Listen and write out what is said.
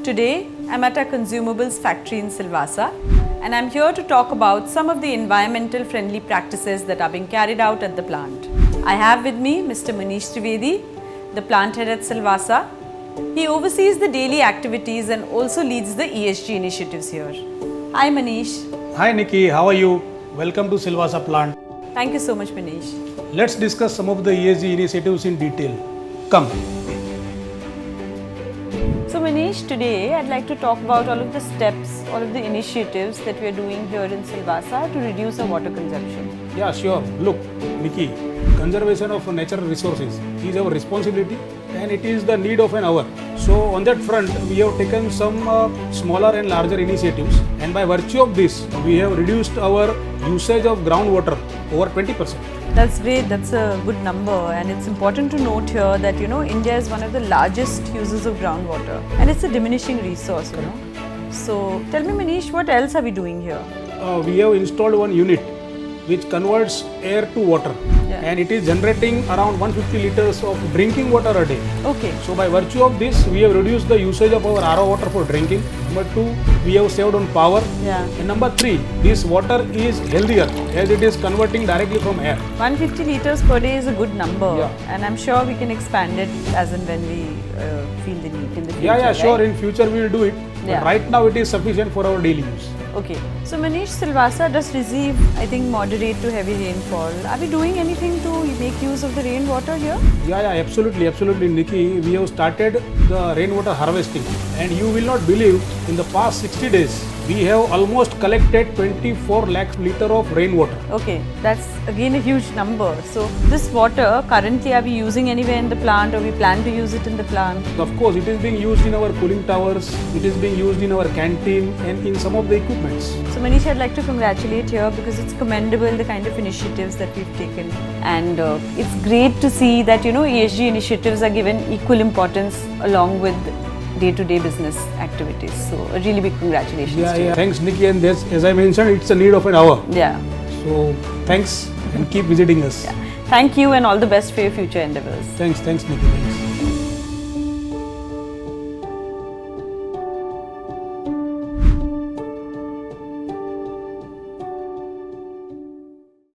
Today, I'm at a consumables factory in Silvassa, and I'm here to talk about some of the environmental friendly practices that are being carried out at the plant. I have with me Mr. Manish Trivedi, the plant head at Silvassa. He oversees the daily activities and also leads the ESG initiatives here. Hi Manish. Hi Nikki, how are you? Welcome to Silvassa plant. Thank you so much Manish. Let's discuss some of the ESG initiatives in detail. Come. So Manish, today I'd like to talk about all of the steps, all of the initiatives that we are doing here in Silvassa to reduce our water consumption. Yeah, sure. Look, Nikki, conservation of natural resources is our responsibility and it is the need of an hour. So on that front, we have taken some smaller and larger initiatives, and by virtue of this, we have reduced our usage of groundwater over 20%. That's great, that's a good number, and it's important to note here that India is one of the largest users of groundwater and it's a diminishing resource. So tell me Manish, what else are we doing here? We have installed one unit which converts air to water, and it is generating around 150 liters of drinking water a day. Okay. So by virtue of this, we have reduced the usage of our RO water for drinking. Number 2, we have saved on power. Yeah. And number 3, this water is healthier as it is converting directly from air. 150 liters per day is a good number, Yeah. and I'm sure we can expand it as and when we feel the need in the future. Yeah, sure. right? In future we will do it. Yeah. But right now it is sufficient for our daily use. Okay. So Manish, Silvassa does receive, I think, moderate to heavy rainfall. Are we doing anything to make use of the rainwater here? Yeah, absolutely, Nikki. We have started the rainwater harvesting, and you will not believe, in the past 60 days, we have almost collected 24 lakh litre of rainwater. Okay, that's again a huge number. So this water, currently are we using anywhere in the plant, or we plan to use it in the plant? Of course, it is being used in our cooling towers, it is being used in our canteen and in some of the equipments. So Manish, I'd like to congratulate here because it's commendable the kind of initiatives that we've taken, and it's great to see that ESG initiatives are given equal importance along with day-to-day business activities. So a really big congratulations to you. Thanks Nikki, and as I mentioned, it's a need of an hour. Yeah. So thanks and keep visiting us. Yeah. Thank you and all the best for your future endeavors. Thanks Nikki. Thanks.